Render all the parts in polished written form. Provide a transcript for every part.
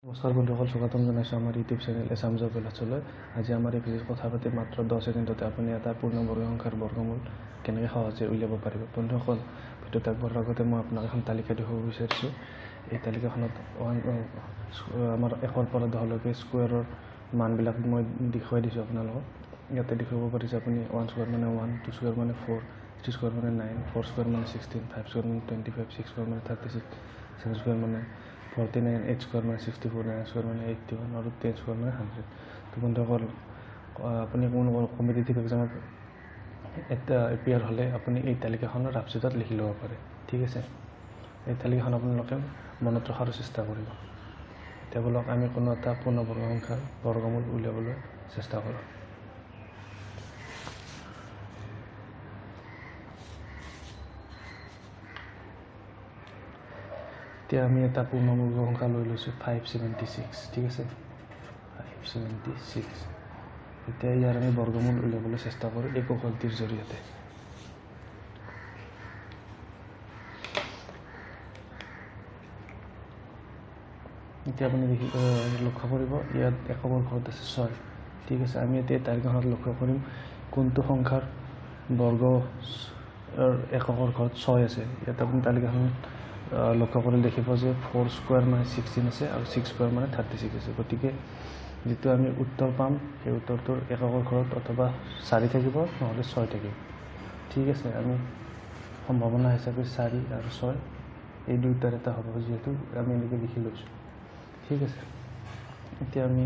নমস্কাৰ বন্ধুসকল, স্বাগতম জনাইছোঁ আমাৰ ইউটিউব চেনেল এছাম জব ক্লাছলৈ। আজি আমাৰ এই ভিডিঅ'ত কথা পাতি মাত্ৰ 10 ছেকেণ্ডতে আপুনি এটা পূৰ্ণবৰ্গ সংখ্যাৰ বৰ্গমূল কেনেকৈ সহজে উলিয়াব পাৰিব। বন্ধুসকল, ভিডিঅ'ত আগবঢ়াৰ আগতে মই আপোনাক এখন তালিকা দেখুৱাব বিচাৰিছোঁ। এই তালিকাখনত আমাৰ 1ৰ পৰা 10লৈকে স্কুৱেৰৰ মানবিলাক মই দেখুৱাই দিছোঁ আপোনালোকক। ইয়াতে দেখুৱাব পাৰিছে আপুনি 1 স্কুৱেৰ মানে 1, 2 স্কুৱেৰ মানে 4, 3 স্কুৱেৰ মানে 9, 4 স্কুৱেৰ মানে 16, 5 স্কুৱেৰ মানে 25, 6 স্কুৱেৰ মানে 36, 7 স্কুৱেৰ মানে 49, 8 স্কুৱেৰ মানে 64, 9 স্কুৱেৰ মানে 81 আৰু 10 স্কুৱেৰ মানে 100। তো বন্ধুসকল, আপুনি কোনো কম্পিটিটিভ এক্সামত এপিয়াৰ হ'লে আপুনি এই তালিকাখনৰ ৰাফচিটত লিখি ল'ব পাৰে। ঠিক আছে, এই তালিকাখন আপোনালোকে মনত ৰখাৰ চেষ্টা কৰিব। এতিয়া বলক আমি কোনো এটা পূৰ্ণবৰ্গ সংখ্যাৰ বৰ্গমূল উলিয়াবলৈ চেষ্টা কৰোঁ। এতিয়া আমি এটা পূৰ্ণবৰ্গ সংখ্যা লৈ লৈছোঁ 576। ঠিক আছে, 576। এতিয়া ইয়াৰ আমি বৰ্গমূল উলিয়াবলৈ চেষ্টা কৰোঁ এই কৌশলটিৰ জৰিয়তে। এতিয়া আপুনি লক্ষ্য কৰিব, ইয়াত এককৰ ঘৰত আছে 6। ঠিক আছে, আমি এতিয়া তালিকাখনত লক্ষ্য কৰিম কোনটো সংখ্যাৰ বৰ্গ এককৰ ঘৰত 6 আছে। ইয়াত আপুনি তালিকাখন লক্ষ্য কৰি দেখিব যে 4 স্কুৱেৰ মানে 16 আছে আৰু 6 স্কুৱেৰ মানে 36 আছে। গতিকে যিটো আমি উত্তৰ পাম সেই উত্তৰটোৰ এককৰ ঘৰত অথবা 4 থাকিব, নহ'লে 6 থাকিব। ঠিক আছে, আমি সম্ভাৱনা হিচাপে 4 আৰু 6 এই দুয়োটাৰ এটা হ'ব, যিহেতু আমি এনেকৈ লিখি লৈছোঁ। ঠিক আছে, এতিয়া আমি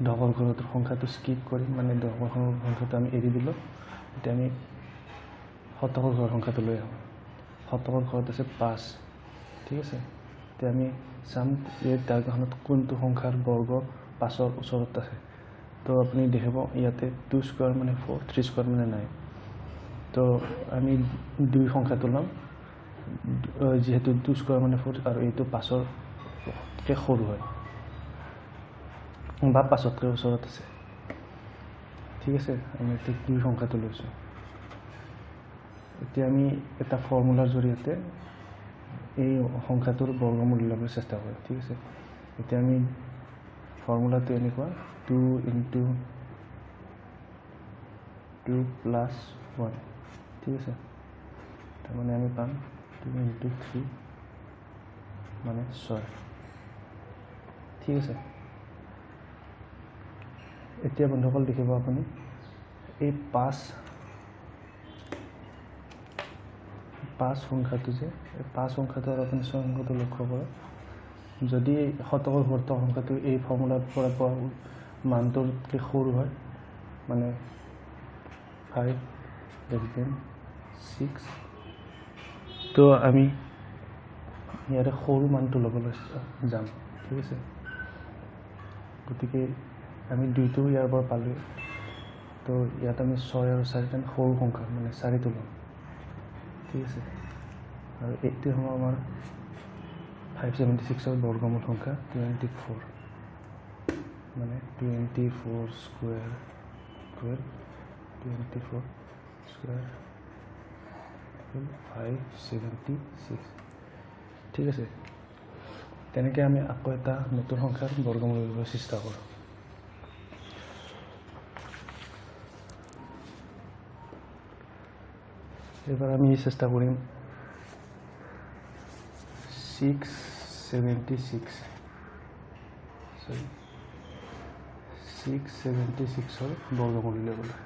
দশকৰ ঘৰত সংখ্যাটো স্কিপ কৰিম, মানে দশকৰ সংখ্যাটো আমি এৰি দিলোঁ। এতিয়া আমি শতকৰ ঘৰ সংখ্যাটো লৈ আহোঁ। শতকৰ ঘৰত আছে 5। ঠিক আছে, এতিয়া আমি চাম এই তালিকাখনত কোনটো সংখ্যাৰ বৰ্গ 5ৰ ওচৰত আছে। তো আপুনি দেখিব ইয়াতে 2 স্কুৱেৰ মানে 4, 3 স্কুৱেৰ মানে 9। তো আমি 2 সংখ্যাটো ল'ম, যিহেতু 2 স্কুৱেৰ মানে 4 আৰু এইটো 5তকৈ সৰু হয় বা 5তকৈ ওচৰত আছে। ঠিক আছে, আমি এতিয়া 2 সংখ্যাটো লৈছোঁ। এতিয়া আমি এটা ফৰ্মুলাৰ জৰিয়তে এই সংখ্যাটোৰ বৰ্গমূল উলিয়াবলৈ চেষ্টা কৰিম। ঠিক আছে, এতিয়া আমি ফৰ্মুলাটো এনেকুৱা 2 × 2 + 1। ঠিক আছে, তাৰমানে আমি পাম 2 × 3 মানে 6। ঠিক আছে, এতিয়া বন্ধুসকল দেখিব আপুনি এই 5 সংখ্যাটো যে এই 5 সংখ্যাটো আৰু আপুনি 6 সংখ্যাটো লক্ষ্য কৰক। যদি শতকৰ ঘৰত সংখ্যাটো এই ফৰ্মুলাৰ পৰা পোৱা মানটোতকৈ সৰু হয়, মানে 5 > 6, তো আমি ইয়াৰে সৰু মানটো ল'বলৈ যাম। ঠিক আছে, গতিকে আমি 2টো ইয়াৰ পৰা পালোঁ। তো ইয়াত আমি 6 আৰু 4 সৰু সংখ্যা মানে 4টো ল'ম। ঠিক আছে, আৰু এইটো হ'ব আমাৰ 576ৰ বৰ্গমূল সংখ্যা 24, মানে 24 স্কুৱেৰ 24 স্কুৱেৰ 576। ঠিক আছে, তেনেকৈ আমি আকৌ এটা নতুন সংখ্যাৰ বৰ্গমূল উলিয়াবলৈ চেষ্টা কৰোঁ। এবাৰ আমি চেষ্টা কৰিম 676ৰ বৰ্গমূল উলিয়াবলৈ।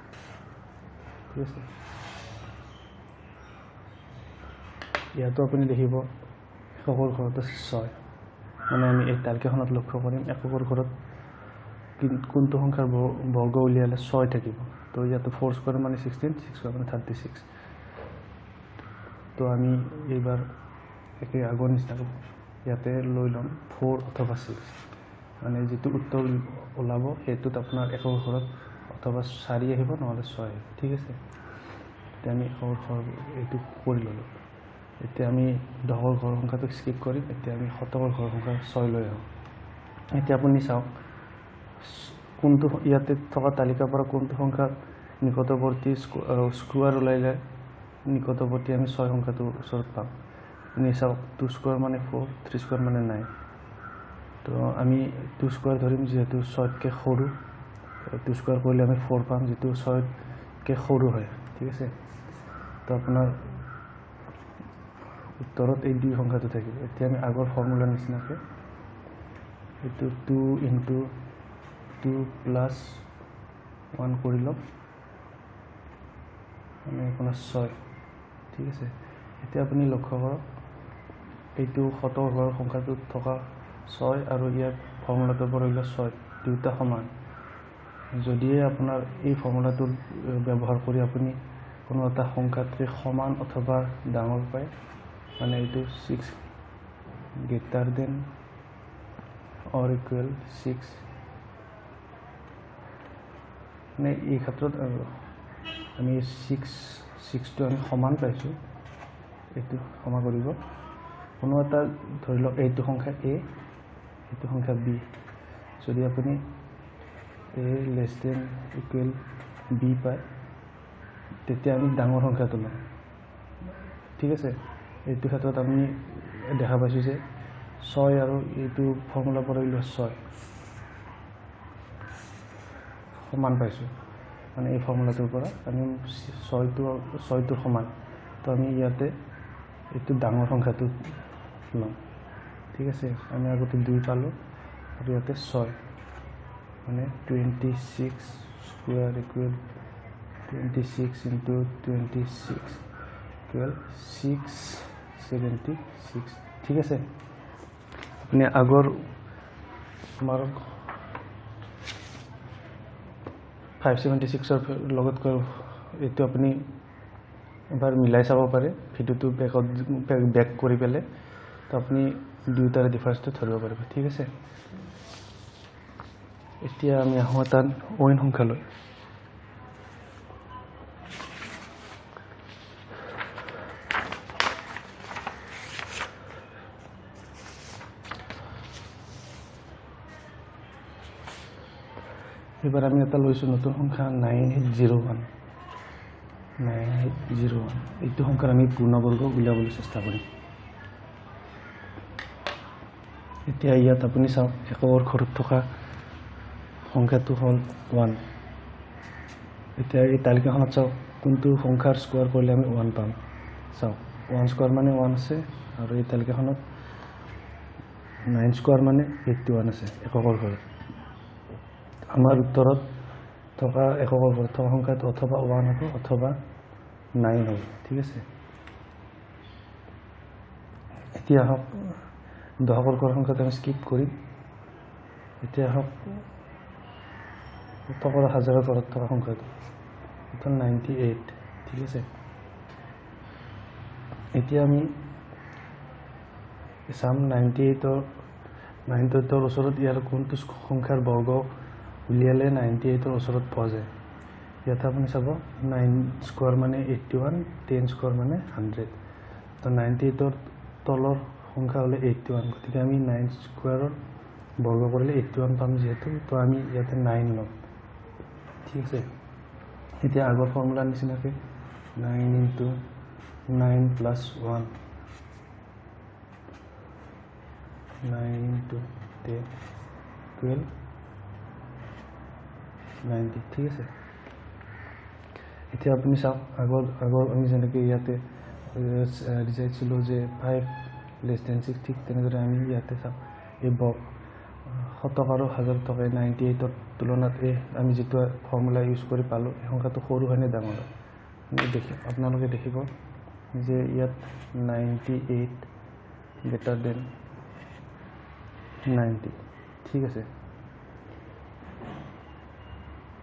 ঠিক আছে, ইয়াতো আপুনি দেখিব এককৰ ঘৰত আছে 6। মানে আমি এই তালিকাখনত লক্ষ্য কৰিম এককৰ ঘৰত কোনটো সংখ্যাৰ বৰ্গ উলিয়ালে 6 থাকিব। তো ইয়াতো 4 স্কুৱেৰ মানে 16, 6 স্কুৱেৰ মানে 36। তো আমি এইবাৰ একে আগৰ নিচিনাকৈ ইয়াতে লৈ ল'ম 4 অথবা 6, মানে যিটো উত্তৰ ওলাব সেইটোত আপোনাৰ এককৰ ঘৰত অথবা 4 আহিব, নহ'লে 6 আহিব। ঠিক আছে, এতিয়া আমি এককৰ ঘৰ এইটো কৰি ল'লোঁ। এতিয়া আমি দশকৰ ঘৰ সংখ্যাটো স্কিপ কৰিম। এতিয়া আমি শতকৰ ঘৰ সংখ্যা 6 লৈ আহোঁ। এতিয়া আপুনি চাওক কোনটো ইয়াতে থকা তালিকাৰ পৰা কোনটো সংখ্যাৰ নিকটৱৰ্তী স্কুৱাৰ ওলাইলে নিকটৱৰ্তী আমি 6 সংখ্যাটোৰ ওচৰত পাম। আপুনি চাওক 2 স্কুৱেৰ মানে 4, 3 স্কুৱেৰ মানে 9। তো আমি 2 স্কোয়াৰ ধৰিম যেহেতু 6তকৈ সৰু 2 স্কোয়াৰ কৰিলে আমি 4 পাম যেটো 6তকৈ সৰু হয় ঠিক আছে তো আপোনাৰ উত্তৰত এই দুই সংখ্যাটো থাকিব এতিয়া আমি আগৰ ফৰ্মুলা নিচিনাকৈ এটো 2 * 2 + 1 কৰি লম মানে আপোনাৰ 6 ঠিক আছে এতিয়া আপুনি লক্ষ্য কৰক এইটো শতক ঘৰৰ সংখ্যাটোত থকা 6 আৰু ইয়াৰ ফৰ্মুলাটোৰ পৰা ওলোৱা 6 দুটা সমান যদি আপোনাৰ এই ফৰ্মুলাটো ব্যৱহাৰ কৰি আপুনি কোনো এটা সংখ্যাতকৈ সমান অথবা ডাঙৰ পায় মানে এইটো 6 greater than or equal 6 মানে এই ক্ষেত্ৰত আমি 6টো আমি সমান পাইছোঁ এইটো ক্ষমা কৰিব কোনো এটা ধৰি লওক এইটো সংখ্যা a এইটো সংখ্যা b যদি আপুনি a less than equal b পায় তেতিয়া আমি ডাঙৰ সংখ্যাটো ল'ম ঠিক আছে এইটো ক্ষেত্ৰত আমি দেখা পাইছোঁ যে 6 আৰু এইটো ফৰ্মুলা পৰা ওলোৱা 6 সমান পাইছোঁ মানে এই ফৰ্মুলাটোৰ পৰা আমি 6টো সমান তো আমি ইয়াতে এইটো ডাঙৰ সংখ্যাটো ল'ম ঠিক আছে আমি আগতে 2 পালোঁ আৰু ইয়াতে 6 মানে 26 স্কোয়াৰ ইকুৱেল 26 * 26 ইকুৱেল 676 ঠিক আছে আপুনি আগৰ আমাৰ 576 লগত এইটো আপুনি এবাৰ মিলাই চাব পাৰে ভিডিওটো বেক কৰি পেলাই তো আপুনি দুয়োটাৰে ডিফাৰেন্সটো ধৰিব পাৰিব ঠিক আছে এতিয়া আমি আহোঁ এটা অইন সংখ্যালৈ এবাৰ আমি এটা লৈছোঁ নতুন সংখ্যা 9801 এইটো সংখ্যাৰ আমি পূৰ্ণবৰ্গ উলিয়াবলৈ চেষ্টা কৰিম এতিয়া ইয়াত আপুনি চাওক একৰ ঘৰত থকা সংখ্যাটো হ'ল 1 এতিয়া এই তালিকাখনত চাওক কোনটো সংখ্যাৰ স্কোয়াৰ কৰিলে আমি 1 পাম চাওক 1 স্কোয়াৰ মানে 1 আছে আৰু এই তালিকাখনত 9 স্কোয়াৰ মানে 81 আছে একৰ ঘৰত আমাৰ উত্তৰত থকা একৰ ঘৰত থকা সংখ্যাটো অথবা 1 হ'ব অথবা 9 হ'ব ঠিক আছে এতিয়া হওক দশকৰ ঘৰৰ সংখ্যাটো আমি স্কিপ কৰিম এতিয়া হওক শতকৰ হাজাৰৰ ঘৰত থকা সংখ্যাটো এটা 98 ঠিক আছে এতিয়া আমি চাম 98ৰ ওচৰত ইয়াৰ কোনটো সংখ্যাৰ বৰ্গ উলিয়ালে 98ৰ ওচৰত পোৱা যায় ইয়াত আপুনি চাব 9 স্কোয়াৰ মানে 81 10 স্কোয়াৰ মানে 100 তো 98ৰ তলৰ সংখ্যা হলে 81 গতিকে আমি 9 স্কোয়াৰৰ বৰ্গ কৰিলে 81 পাম যেহেতু তো আমি ইয়াতে 9 ল'ম ঠিক আছে এতিয়া আগৰ ফৰ্মুলা নিচিনাকৈ 9 * 9 + 1 9 * 10 12 90 ঠিক আছে এতিয়া আপুনি চাওক আগৰ আমি যেনেকৈ ইয়াতে ৰিজাইছিলো যে 5 less than 6 ঠিক তেনেদৰে আমি ইয়াতে চাওক এই শতক আৰু হাজাৰ থকা 98ৰ তুলনাত আমি যেটো ফৰ্মুলা ইউজ কৰি পালোঁ এই সংখ্যাটো সৰু হয় নে ডাঙৰ হয় আপোনালোকে দেখিব যে ইয়াত 98 greater than 90 ঠিক আছে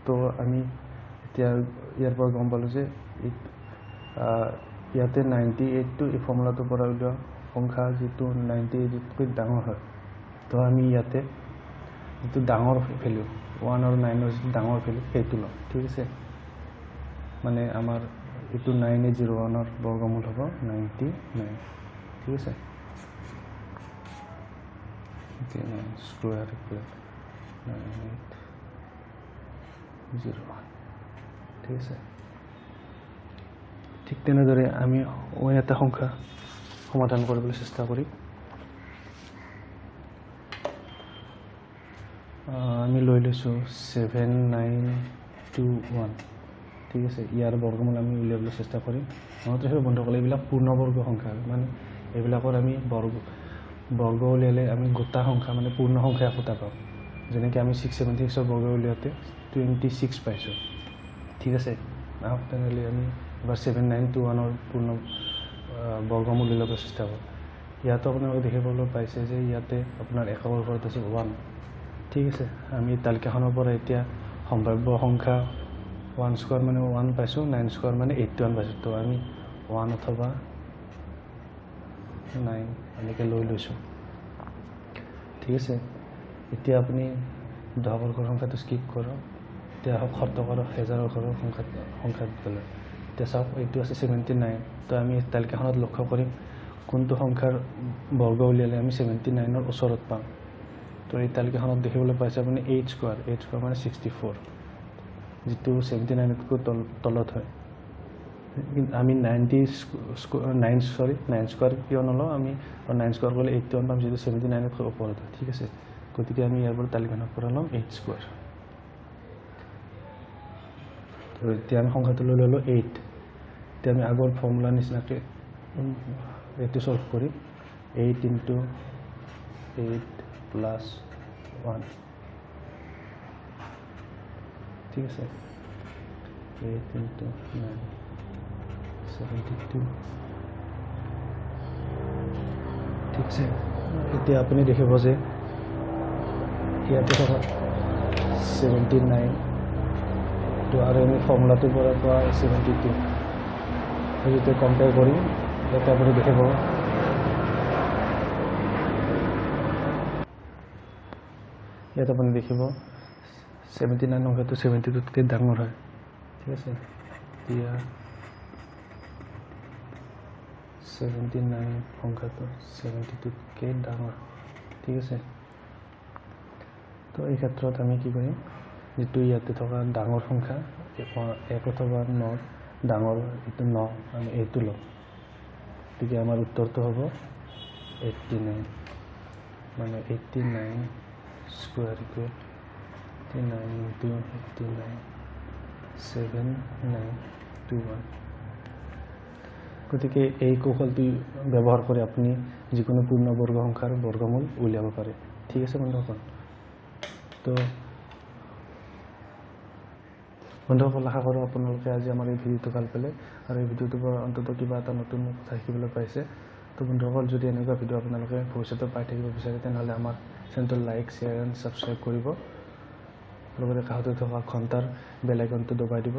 তো আমি এতিয়া ইয়াৰ পৰা গম পালোঁ যে ইয়াতে 98টো এই ফৰ্মুলাটোৰ পৰা ওলোৱা সংখ্যা যেটো 98তকৈ ডাঙৰ হয় তো আমি ইয়াতে যেটো ডাঙৰ ভ্যালু 1 আৰু 9ৰ যেটো ডাঙৰ ভ্যালু সেইটো লম ঠিক আছে মানে আমাৰ এইটো 9801ৰ বৰ্গমূল হ'ব 99 ঠিক আছে 9 স্কোয়াৰ ইকুৱেল 9801 ঠিক আছে ঠিক তেনেদৰে আমি অইন এটা সংখ্যা সমাধান কৰিবলৈ চেষ্টা কৰিম আমি লৈ লৈছোঁ 7921 ঠিক আছে। ইয়াৰ বৰ্গমূল আমি উলিয়াবলৈ চেষ্টা কৰিম। মনত ৰাখিব বন্ধুসকল, এইবিলাক পূৰ্ণবৰ্গ সংখ্যা, মানে এইবিলাকৰ আমি বৰ্গ উলিয়ালে আমি গোটা সংখ্যা মানে পূৰ্ণ সংখ্যা একোটা পাম। যেনেকৈ আমি 676ৰ বৰ্গ উলিয়াওঁতে 26 পাইছোঁ ঠিক আছে। আহক তেনেহ'লে আমি এবাৰ 7921ৰ পূৰ্ণ বৰ্গমূল উলিয়াব চেষ্টা কৰোঁ। ইয়াতো আপোনালোকে দেখিবলৈ পাইছে যে ইয়াতে আপোনাৰ একৰ ঘৰত আছে 1 ঠিক আছে। আমি তালিকাখনৰ পৰা এতিয়া সম্ভাৱ্য সংখ্যা 1 স্কোৱাৰ মানে 1 পাইছোঁ, 9 স্কোৱাৰ মানে 81 পাইছোঁ। তো আমি 1 অথবা 9 এনেকৈ লৈ লৈছোঁ ঠিক আছে। এতিয়া আপুনি দশকৰ ঘৰৰ সংখ্যাটো স্কিপ কৰক। এতিয়া আহক শতকৰ হেজাৰৰ ঘৰৰ সংখ্যা দিবলৈ। এতিয়া চাওক, এইটো আছে 79। তো আমি তালিকাখনত লক্ষ্য কৰিম কোনটো সংখ্যাৰ বৰ্গ উলিয়ালে আমি 79ৰ ওচৰত পাম। তো এই তালিকাখনত দেখিবলৈ পাইছে আপুনি 8 স্কোৱাৰ মানে 64, যিটো 79তকৈ তলত হয়। আমি 9 স্কোৱাৰ কিয় নলওঁ, আমি 9 স্কোৱাৰ কৰিলে 81 পাম, যিটো 79তকৈ ওপৰত হয় ঠিক আছে। গতিকে আমি ইয়াৰ পৰা তালিকাখনৰ পৰা ল'ম 8 স্কোৱাৰ। তো এতিয়া আমি সংখ্যাটো লৈ ল'লোঁ 8। এতিয়া আমি আগৰ ফৰ্মুলাৰ নিচিনাকৈ এইটো সলভ কৰিম। 8 × 8 + 1 ঠিক আছে। 8 × 9 72 ঠিক আছে। এতিয়া আপুনি দেখিব যে ইয়াতে থকা 79 তো আৰু আমি ফৰ্মুলাটোৰ পৰা পোৱা 72 যেতিয়া কম্পেয়াৰ কৰিম ইয়াতে আপুনি দেখিব ইয়াত আপুনি দেখিব 79 সংখ্যাটো 72তকৈ ডাঙৰ হয় ঠিক আছে। এতিয়া 79 সংখ্যাটো 72তকৈ ডাঙৰ ঠিক আছে। তো এই ক্ষেত্ৰত আমি কি কৰিম, যিটো ইয়াতে থকা ডাঙৰ সংখ্যা 1 অথবা 9 ডাঙৰ এইটো 9 আমি এইটো ল'ম। গতিকে আমাৰ উত্তৰটো হ'ব 89, মানে 89 স্কোৱাৰ = 89 × 89 7921। গতিকে এই কৌশলটি ব্যৱহাৰ কৰি আপুনি যিকোনো পূৰ্ণবৰ্গ সংখ্যাৰ বৰ্গমূল উলিয়াব পাৰে ঠিক আছে বন্ধুসকল। তো বন্ধুসকল, আশা কৰোঁ আপোনালোকে আজি আমাৰ এই ভিডিঅ'টো ভাল পালে আৰু এই ভিডিঅ'টোৰ পৰা অন্ততঃ কিবা এটা নতুন কথা শিকিবলৈ পাইছে। তো বন্ধুসকল, যদি এনেকুৱা ভিডিঅ' আপোনালোকে ভৱিষ্যতে পাই থাকিব বিচাৰে তেনেহ'লে আমাৰ চেনেলটো লাইক, শ্বেয়াৰ এণ্ড ছাবস্ক্ৰাইব কৰিব। লগতে কাষতে থকা ঘণ্টাৰ বেল আইকনটো দবাই দিব